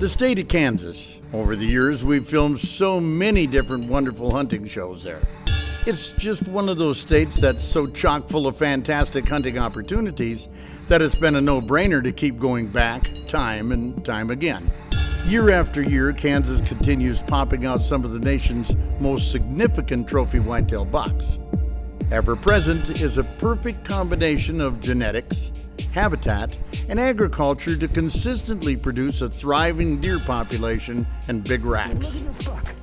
The state of Kansas. Over the years, we've filmed so many different wonderful hunting shows there. It's just one of those states that's so chock full of fantastic hunting opportunities that it's been a no-brainer to keep going back time and time again. Year after year, Kansas continues popping out some of the nation's most significant trophy whitetail bucks. Ever present is a perfect combination of genetics, habitat, and agriculture to consistently produce a thriving deer population and big racks.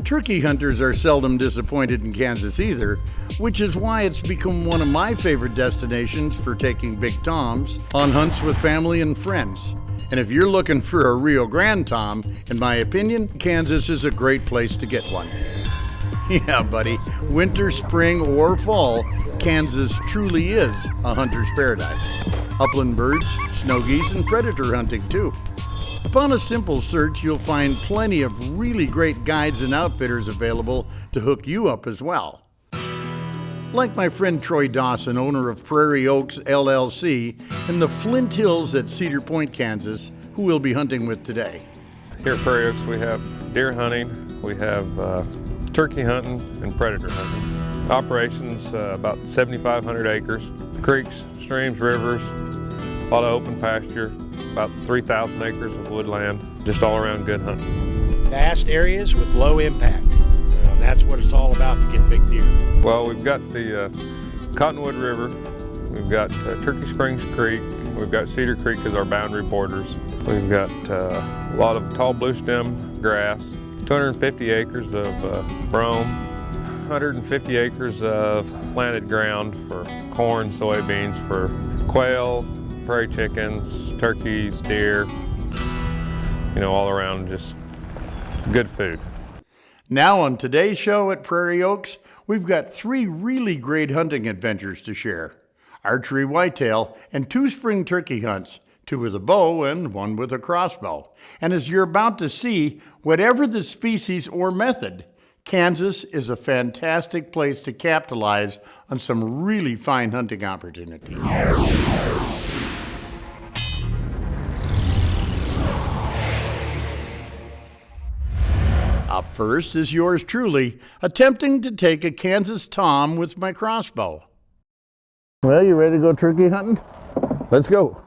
Turkey hunters are seldom disappointed in Kansas either, which is why it's become one of my favorite destinations for taking big toms on hunts with family and friends. And if you're looking for a Rio Grande tom, in my opinion, Kansas is a great place to get one. Yeah, buddy, winter, spring, or fall, Kansas truly is a hunter's paradise. Upland birds, snow geese, and predator hunting too. Upon a simple search, you'll find plenty of really great guides and outfitters available to hook you up as well. Like my friend Troy Dawson, owner of Prairie Oaks LLC in the Flint Hills at Cedar Point, Kansas, who we'll be hunting with today. Here at Prairie Oaks, we have deer hunting, we have turkey hunting, and predator hunting. Operations about 7,500 acres, creeks, streams, rivers, a lot of open pasture, about 3,000 acres of woodland, just all around good hunting. Vast areas with low impact. That's what it's all about to get big deer. Well, we've got the Cottonwood River, we've got Turkey Springs Creek, we've got Cedar Creek as our boundary borders. We've got a lot of tall blue stem grass, 250 acres of brome, 150 acres of planted ground for corn, soybeans, for quail, prairie chickens, turkeys, deer, all around just good food. Now on today's show at Prairie Oaks, we've got 3 really great hunting adventures to share. Archery whitetail and 2 spring turkey hunts, 2 with a bow and 1 with a crossbow. And as you're about to see, whatever the species or method, Kansas is a fantastic place to capitalize on some really fine hunting opportunities. Up first is yours truly, attempting to take a Kansas tom with my crossbow. Well, you ready to go turkey hunting? Let's go.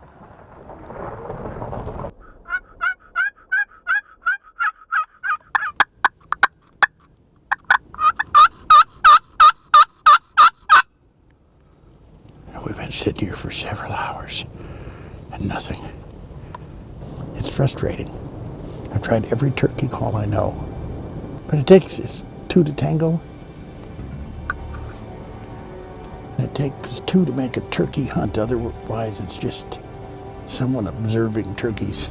We've been sitting here for several hours and nothing. It's frustrating. I've tried every turkey call I know. But it takes 2 to tango. And it takes 2 to make a turkey hunt. Otherwise, it's just someone observing turkeys.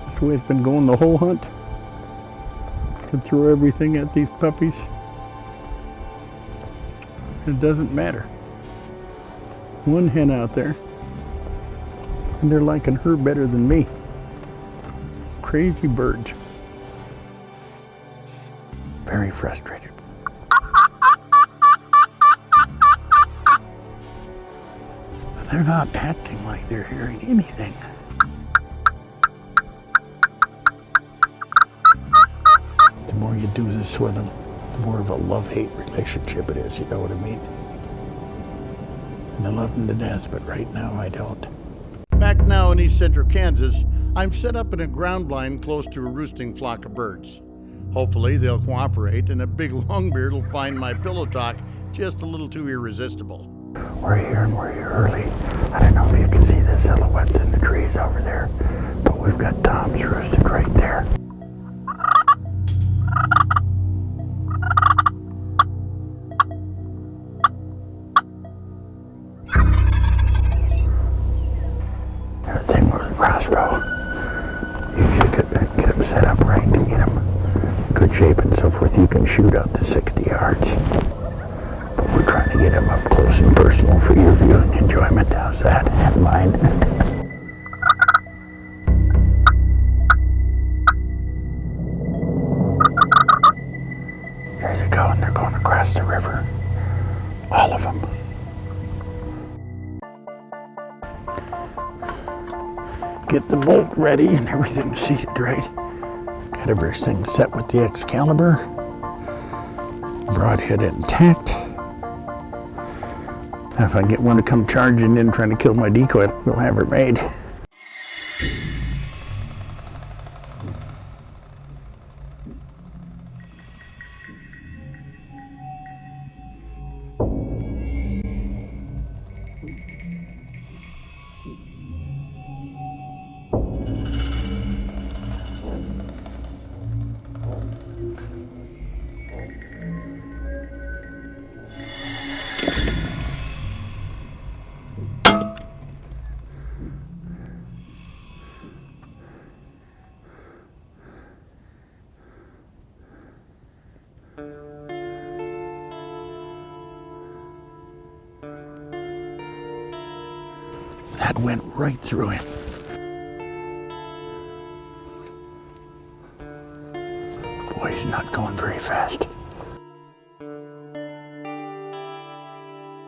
That's the way it's been going the whole hunt. To throw everything at these puppies. It doesn't matter. One hen out there, and they're liking her better than me. Crazy birds. Very frustrated. They're not acting like they're hearing anything. The more you do this with them, the more of a love-hate relationship it is, you know what I mean? And I love them to death, but right now I don't. Back now in East Central Kansas, I'm set up in a ground blind close to a roosting flock of birds. Hopefully they'll cooperate and a big longbeard will find my pillow talk just a little too irresistible. We're here and we're here early. I don't know if you can see the silhouettes in the trees over there, but we've got toms roosted right there. Everything was a crossbow. You should get them set up right to get them in good shape and so forth. You can shoot up to 60 yards. But we're trying to get them up close and personal for your viewing enjoyment. How's that? And mine. Get the bolt ready and everything seated right. Got everything set with the Excalibur. Broadhead intact. Now if I get one to come charging in trying to kill my decoy, we'll have her made. That went right through him. Boy, he's not going very fast.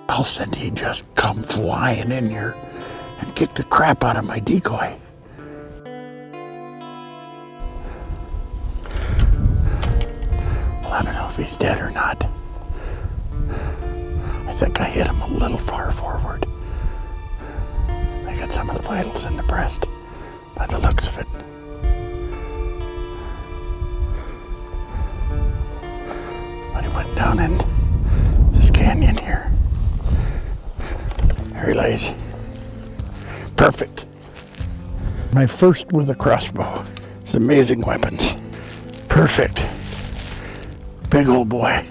All of a sudden, he just come flying in here and kicked the crap out of my decoy. Well, I don't know if he's dead or not. I think I hit him a little far forward. I got some of the vitals in the breast, by the looks of it. But he went down in this canyon here. There he lays. Perfect. My first with a crossbow. It's amazing weapons. Perfect. Big old boy.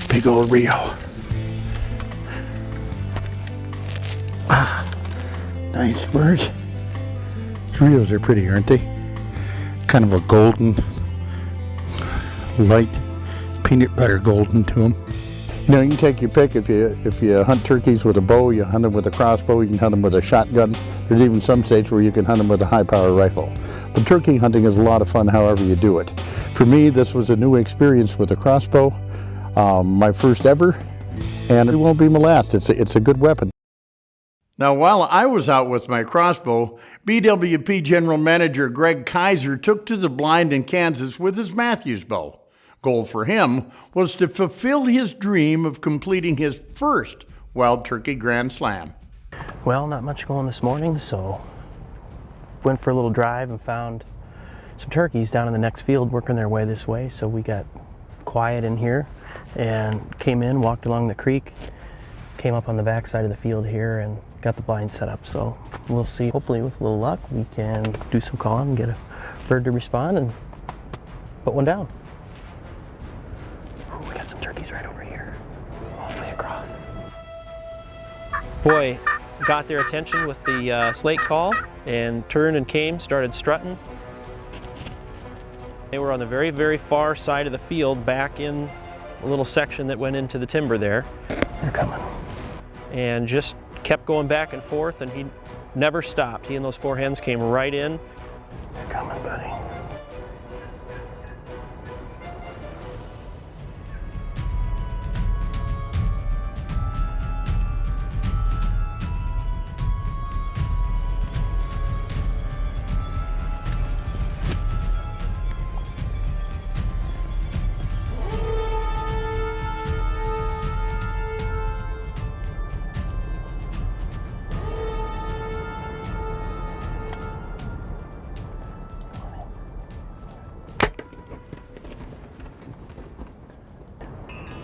Big old Rio. Nice birds. Rios are pretty, aren't they? Kind of a golden, light peanut butter golden to them. You know, you can take your pick. If you hunt turkeys with a bow, you hunt them with a crossbow, you can hunt them with a shotgun. There's even some states where you can hunt them with a high-power rifle. But turkey hunting is a lot of fun however you do it. For me, this was a new experience with a crossbow, my first ever, and it won't be my last. It's a good weapon. Now, while I was out with my crossbow, BWP General Manager Greg Kaiser took to the blind in Kansas with his Matthews bow. Goal for him was to fulfill his dream of completing his first Wild Turkey Grand Slam. Well, not much going this morning, so went for a little drive and found some turkeys down in the next field working their way this way. So we got quiet in here and came in, walked along the creek, came up on the back side of the field here and got the blind set up. So we'll see, hopefully with a little luck, we can do some calling and get a bird to respond and put one down. Ooh, we got some turkeys right over here, all the way across. Boy, got their attention with the slate call and turned and came, started strutting. They were on the very, very far side of the field, back in a little section that went into the timber there. They're coming. And just kept going back and forth, and he never stopped. He and those four hens came right in. They're coming, buddy.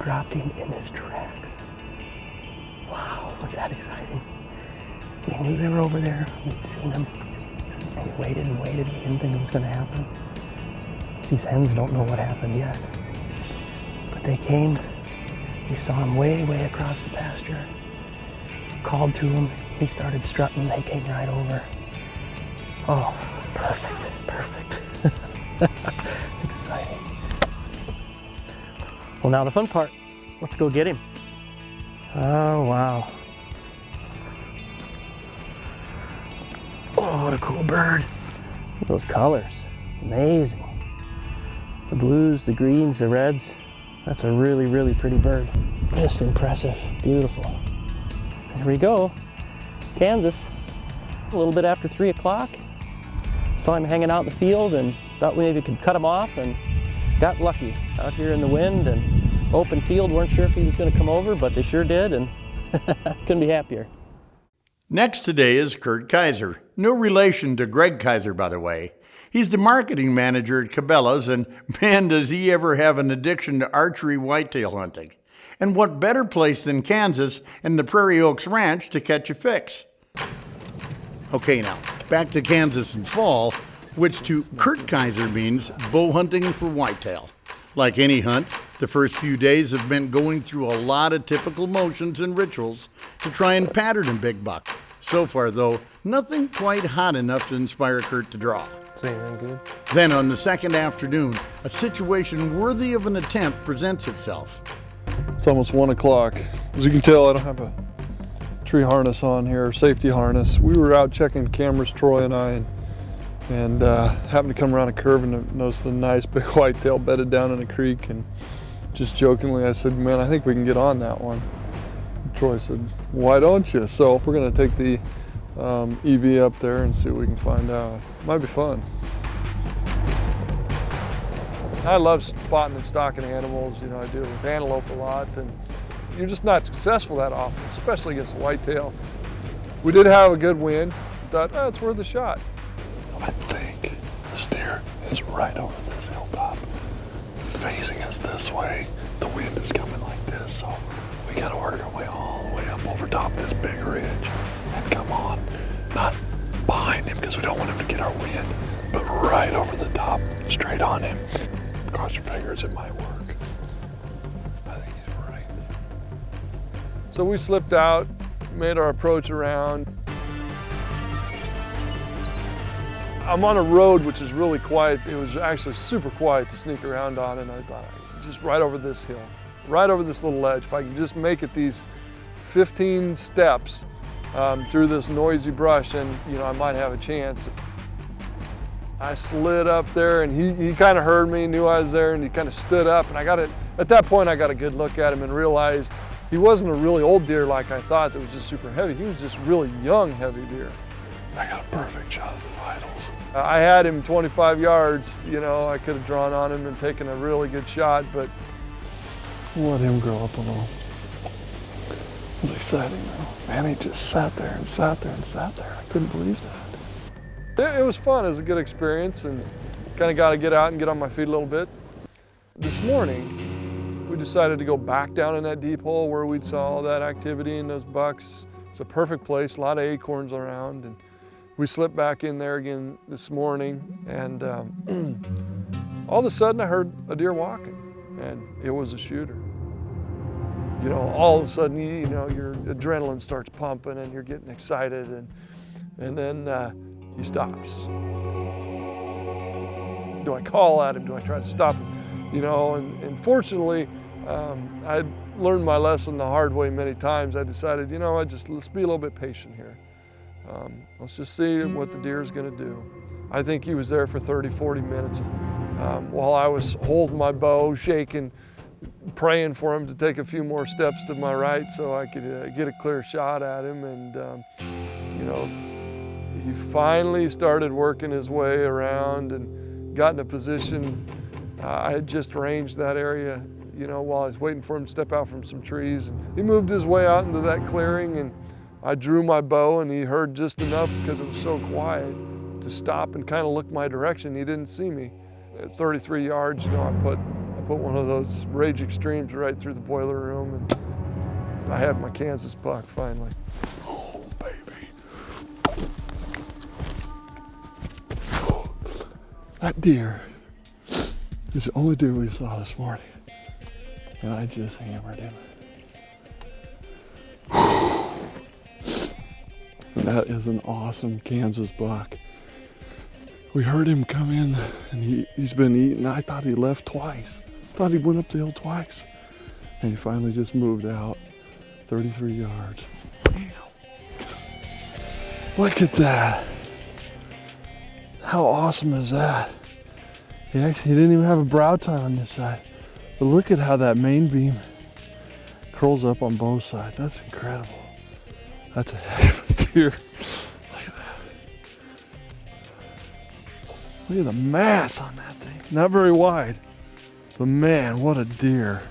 Dropped him in his tracks. Wow, was that exciting. We knew they were over there. We'd seen them. And we waited and waited. We didn't think it was going to happen. These hens don't know what happened yet. But they came. We saw him way, way across the pasture. Called to him. He started strutting. They came right over. Oh, perfect, perfect. Exciting. Well, now the fun part. Let's go get him. Oh, wow. Oh, what a cool bird. Look at those colors. Amazing. The blues, the greens, the reds. That's a really, really pretty bird. Just impressive. Beautiful. Here we go. Kansas. A little bit after 3 o'clock, saw him hanging out in the field and thought we maybe could cut him off, and got lucky out here in the wind and open field. Weren't sure if he was going to come over, but they sure did, and couldn't be happier. Next today is Kurt Kaiser. No relation to Greg Kaiser, by the way. He's the marketing manager at Cabela's, and man, does he ever have an addiction to archery whitetail hunting. And what better place than Kansas and the Prairie Oaks Ranch to catch a fix? Okay, now, back to Kansas in fall, which to Kurt Kaiser means bow hunting for whitetail. Like any hunt, the first few days have meant going through a lot of typical motions and rituals to try and pattern a big buck. So far, though, nothing quite hot enough to inspire Kurt to draw. See anything good? Then on the second afternoon, a situation worthy of an attempt presents itself. It's almost 1 o'clock. As you can tell, I don't have a tree harness on here, safety harness. We were out checking cameras, Troy and I, and happened to come around a curve and noticed a nice big whitetail bedded down in a creek, and just jokingly I said, man, I think we can get on that one. And Troy said, why don't you? So we're gonna take the EV up there and see what we can find out. Might be fun. I love spotting and stalking animals. You know, I do it with antelope a lot, and you're just not successful that often, especially against a whitetail. We did have a good wind. Thought, oh, it's worth a shot. I think the deer is right over this hilltop, facing us this way. The wind is coming like this, so we gotta work our way all the way up over top this big ridge and come on. Not behind him because we don't want him to get our wind, but right over the top, straight on him. Cross your fingers, it might work. I think he's right. So we slipped out, made our approach around. I'm on a road which is really quiet. It was actually super quiet to sneak around on, and I thought, just right over this hill, right over this little ledge, if I can just make it these 15 steps through this noisy brush, and you know, I might have a chance. I slid up there, and he kind of heard me, knew I was there, and he kind of stood up, and at that point I got a good look at him and realized he wasn't a really old deer like I thought that was just super heavy. He was just really young, heavy deer. I got a perfect shot at the vitals. I had him 25 yards, you know, I could have drawn on him and taken a really good shot, but Let him grow up a little. It was exciting though. Man, he just sat there and sat there and sat there. I couldn't believe that. it was fun. It was a good experience, and kind of got to get out and get on my feet a little bit. This morning, we decided to go back down in that deep hole where we'd saw all that activity and those bucks. It's a perfect place, a lot of acorns around, and we slipped back in there again this morning, and all of a sudden I heard a deer walking, and it was a shooter. You know, all of a sudden, you know, your adrenaline starts pumping and you're getting excited, and then he stops. Do I call at him? Do I try to stop him? You know, and fortunately, I'd learned my lesson the hard way many times. I decided, you know, let's be a little bit patient here. Let's just see what the deer's gonna do. I think he was there for 30, 40 minutes while I was holding my bow, shaking, praying for him to take a few more steps to my right so I could get a clear shot at him. And, you know, he finally started working his way around and got in a position. I had just ranged that area, you know, while I was waiting for him to step out from some trees. And he moved his way out into that clearing, and I drew my bow, and he heard just enough because it was so quiet to stop and kind of look my direction. He didn't see me. At 33 yards, you know, I put one of those Rage Extremes right through the boiler room, and I had my Kansas buck finally. Oh, baby. That deer is the only deer we saw this morning, and I just hammered him. And that is an awesome Kansas buck. We heard him come in, and he's been eating. I thought he left twice. Thought he went up the hill twice. And he finally just moved out 33 yards. Damn. Look at that. How awesome is that? He didn't even have a brow tine on this side. But look at how that main beam curls up on both sides. That's incredible. That's a heck of a deer. Look at that. Look at the mass on that thing. Not very wide, but man, what a deer.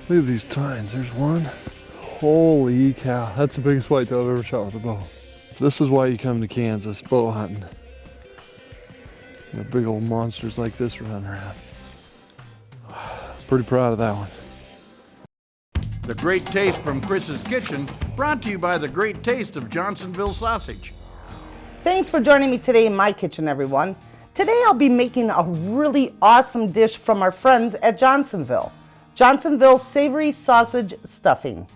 Look at these tines. There's one. Holy cow. That's the biggest whitetail I've ever shot with a bow. This is why you come to Kansas bow hunting. You know, big old monsters like this running around. Pretty proud of that one. The Great Taste from Chris's Kitchen, brought to you by the Great Taste of Johnsonville Sausage. Thanks for joining me today in my kitchen, everyone. Today I'll be making a really awesome dish from our friends at Johnsonville. Johnsonville Savory Sausage Stuffing.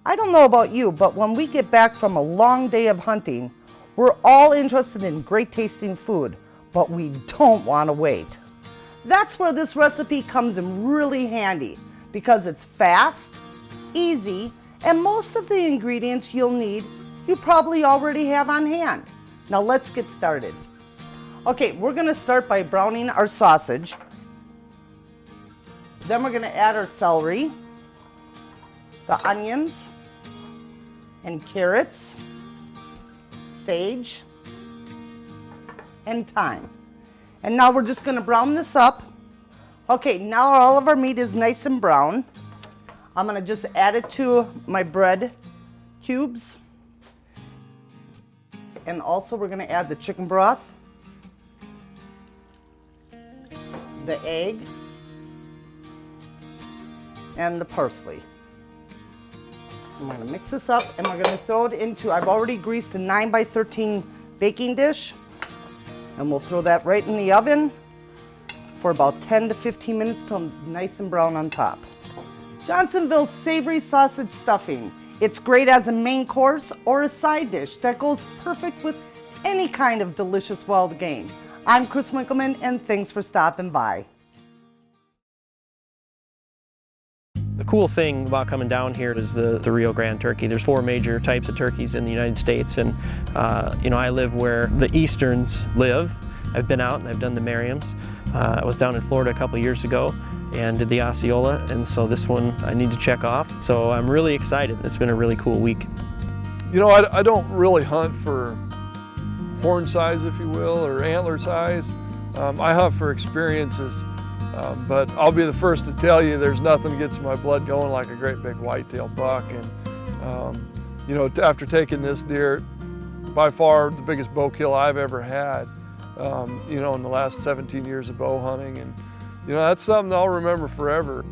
I don't know about you, but when we get back from a long day of hunting, we're all interested in great tasting food, but we don't want to wait. That's where this recipe comes in really handy because it's fast, easy, and most of the ingredients you'll need you probably already have on hand. Now let's get started. Okay, we're gonna start by browning our sausage. Then we're gonna add our celery, the onions, and carrots, sage, and thyme. And now we're just gonna brown this up. Okay, now all of our meat is nice and brown. I'm gonna just add it to my bread cubes. And also we're gonna add the chicken broth, the egg, and the parsley. I'm gonna mix this up and we're gonna throw it into, I've already greased a 9x13 baking dish, and we'll throw that right in the oven for about 10 to 15 minutes till nice and brown on top. Johnsonville Savory Sausage Stuffing. It's great as a main course or a side dish that goes perfect with any kind of delicious wild game. I'm Chris Winkelman, and thanks for stopping by. The cool thing about coming down here is the Rio Grande Turkey. There's 4 major types of turkeys in the United States, and I live where the Easterns live. I've been out and I've done the Merriams. I was down in Florida a couple years ago and did the Osceola, and so this one I need to check off. So I'm really excited. It's been a really cool week. You know, I don't really hunt for horn size, if you will, or antler size. I hunt for experiences, but I'll be the first to tell you there's nothing that gets my blood going like a great big whitetail buck. And you know, after taking this deer, by far the biggest bow kill I've ever had, you know, in the last 17 years of bow hunting. And you know, that's something I'll remember forever.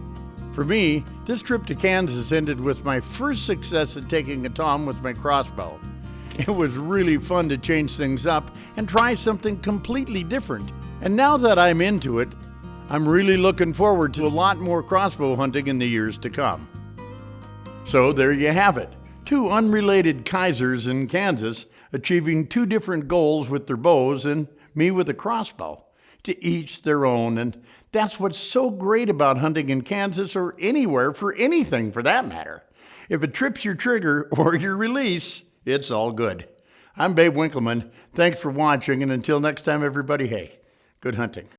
For me, this trip to Kansas ended with my first success at taking a tom with my crossbow. It was really fun to change things up and try something completely different. And now that I'm into it, I'm really looking forward to a lot more crossbow hunting in the years to come. So there you have it. 2 unrelated Kaisers in Kansas achieving 2 different goals with their bows, and me with a crossbow. To each their own, and that's what's so great about hunting in Kansas or anywhere for anything for that matter. If it trips your trigger or your release, it's all good. I'm Babe Winkelman. Thanks for watching, and until next time, everybody, hey, good hunting.